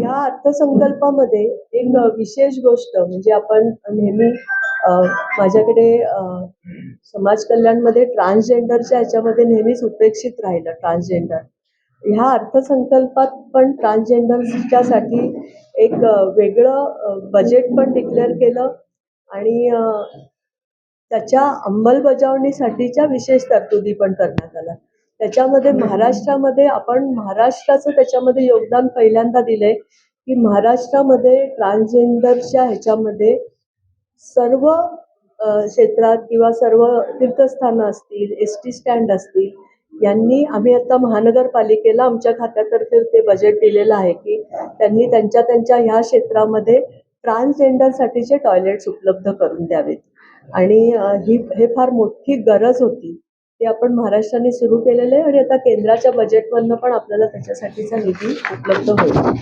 या अर्थसंकल्पामध्ये एक विशेष गोष्ट म्हणजे आपण नेहमी अ, माझ्याकडे समाज कल्याणमध्ये ट्रान्सजेंडरच्या ह्याच्यामध्ये नेहमीच उपेक्षित राहिलं ट्रान्सजेंडर. ह्या अर्थसंकल्पात पण ट्रान्सजेंडरच्यासाठी एक वेगळं बजेट पण डिक्लेअर केलं आणि त्याच्या अंमलबजावणीसाठीच्या विशेष तरतुदी पण करण्यात आल्या. त्याच्यामध्ये महाराष्ट्रामध्ये आपण महाराष्ट्राचं त्याच्यामध्ये योगदान पहिल्यांदा दिलंय, की महाराष्ट्रामध्ये ट्रान्सजेंडरच्या ह्याच्यामध्ये सर्व क्षेत्रात किंवा सर्व तीर्थस्थानं असतील, एस-टी स्टँड असतील, यांनी आम्ही आता महानगरपालिकेला आमच्या खात्यातर्फे ते बजेट दिलेलं आहे, की त्यांनी त्यांच्या त्यांच्या ह्या क्षेत्रामध्ये ट्रान्सजेंडरसाठीचे टॉयलेट्स उपलब्ध करून द्यावेत. आणि हे फार मोठी गरज होती. ते आपण महाराष्ट्राने सुरू केलेलं आहे आणि आता केंद्राच्या बजेटमधनं पण आपल्याला त्याच्यासाठीचा निधी उपलब्ध होईल.